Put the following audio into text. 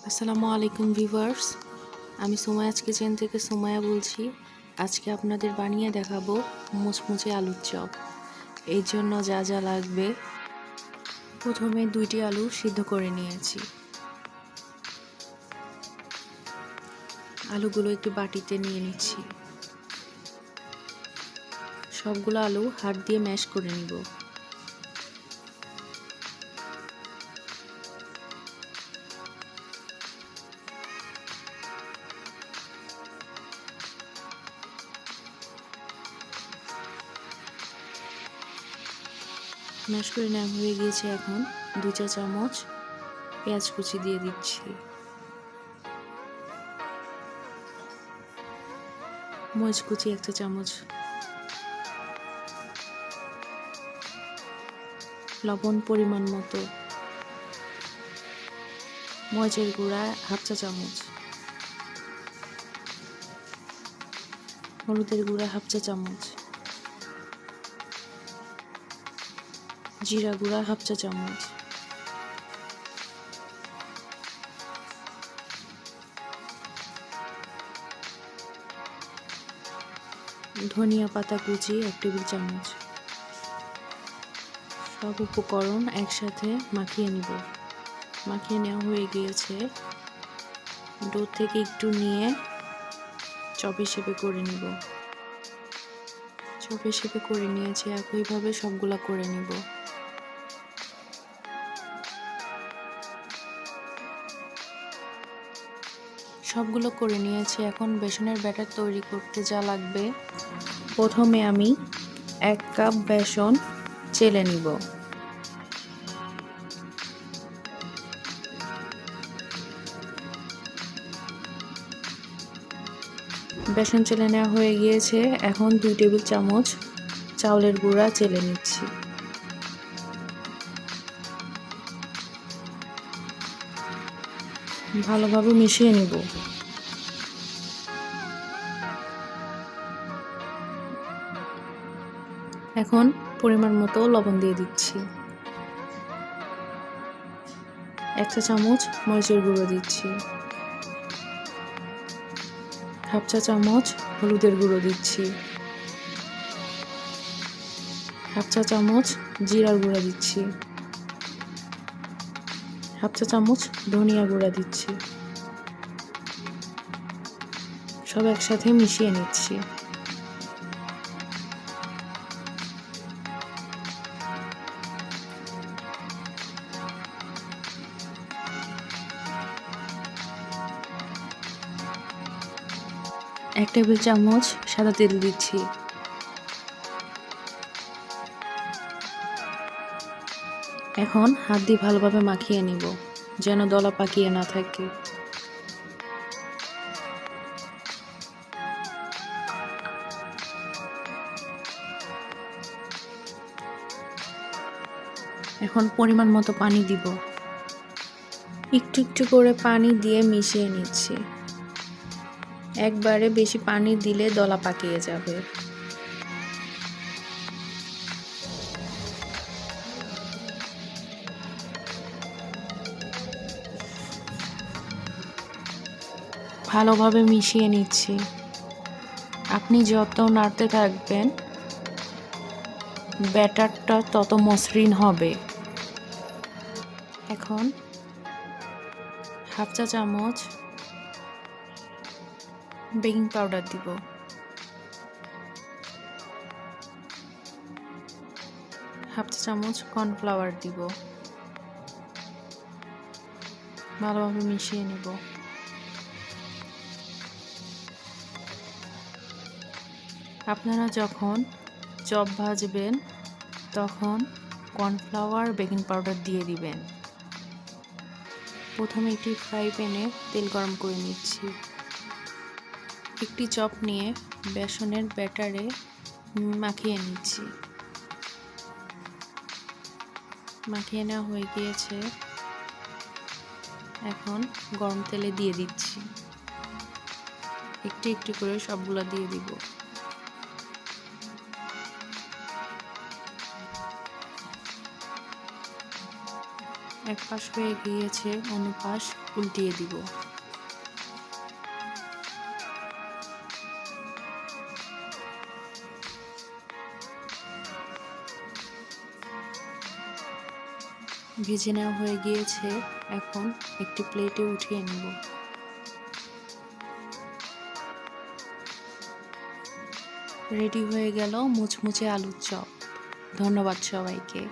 আসসালামু আলাইকুম ভিউয়ার্স, আমি সুমায়াজ কিচেন থেকে সুমায়া বলছি। আজকে আপনাদের বানিয়ে দেখাবো মুচমুচে আলুর চপ। এই জন্য যা যা লাগবে, প্রথমে 2টি আলু সিদ্ধ করে নিয়েছি। আলুগুলো একটু বাটিতে নিয়ে নিচ্ছি। সবগুলো আলু হাত দিয়ে ম্যাশ করে নিব। ম্যাশ করে নেওয়া হয়ে গিয়েছে। এখন 2 চা চামচ পেঁয়াজ কুচি দিয়ে দিচ্ছি। মরিচ কুচি 1 চা চামচ, লবণ পরিমাণ মতো, মরিচের গুঁড়া 1/2 চা চামচ, হলুদের গুঁড়া 1/2 চা চামচ, জিরা গুঁড়া 1/2 চা চামচ, ধনিয়া পাতা কুচি 1 টেবিল চামচ। সব উপকরণ একসাথে মাখিয়ে নিব। মাখিয়ে নেওয়া হয়ে গিয়েছে। ডো থেকে একটু নিয়ে চপে শেপে করে নিব। চপে শেপে করে নিয়েছি, একইভাবে সবগুলা করে নিব। সবগুলো করে নিয়েছি। এখন বেসনের ব্যাটার তৈরি করতে যা লাগবে, প্রথমে আমি 1 কাপ বেসন চেলে নিব। বেসন চেলে নেওয়া হয়ে গিয়েছে। এখন 2 টেবিল চামচ চাউলের গুঁড়া চেলে নিচ্ছি। ভালোভাবে মিশিয়ে নিব। এখন পরিমাণ মতো লবণ দিয়ে দিচ্ছি। 1 চা চামচ মরিচের গুঁড়ো দিচ্ছি। 1/2 চা চামচ হলুদের গুঁড়ো দিচ্ছি। 1/2 চা চামচ জিরার গুঁড়া দিচ্ছি। 1/2 চা চামচ ধনিয়া গুঁড়া দিচ্ছি। সব একসাথে মিশিয়ে নিচ্ছি। এক টেবিল চামচ সাদা তেল দিচ্ছি। এখন হাত দিয়ে ভালোভাবে মাখিয়ে নিব, যেন দলা পাকিয়ে না থাকে। এখন পরিমাণ মতো পানি দিব। একটু একটু করে পানি দিয়ে মিশিয়ে নিচ্ছি। একবারে বেশি পানি দিলে দলা পাকিয়ে যাবে। ভালোভাবে মিশিয়ে নিচ্ছি। আপনি যত নাড়তে থাকবেন, ব্যাটারটা তত মসৃণ হবে। এখন 1/2 চা চামচ বেকিং পাউডার দিব। 1/2 চা চামচ কর্নফ্লাওয়ার দিব। ভালোভাবে মিশিয়ে নেব। আপনারা যখন চপ ভাজবেন, তখন কর্নফ্লাওয়ার বেকিং পাউডার দিয়ে দিবেন। প্রথমে একটি ফ্রাই প্যানে তেল গরম করে নিচ্ছি। একটি চপ নিয়ে বেসনের ব্যাটারে মাখিয়ে নিচ্ছি। মাখিয়ে নেওয়া হয়ে গিয়েছে। এখন গরম তেলে দিয়ে দিচ্ছি। একটু একটু করে সবগুলা দিয়ে দিব। এক পাশ হয়ে গিয়েছে, অন্য পাশ উল্টিয়ে দিব। ভেজে নেওয়া হয়ে গিয়েছে, এখন একটি প্লেটে উঠিয়ে নেব। রেডি হয়ে গেল মুচমুচে আলুর চপ। ধন্যবাদ সবাইকে।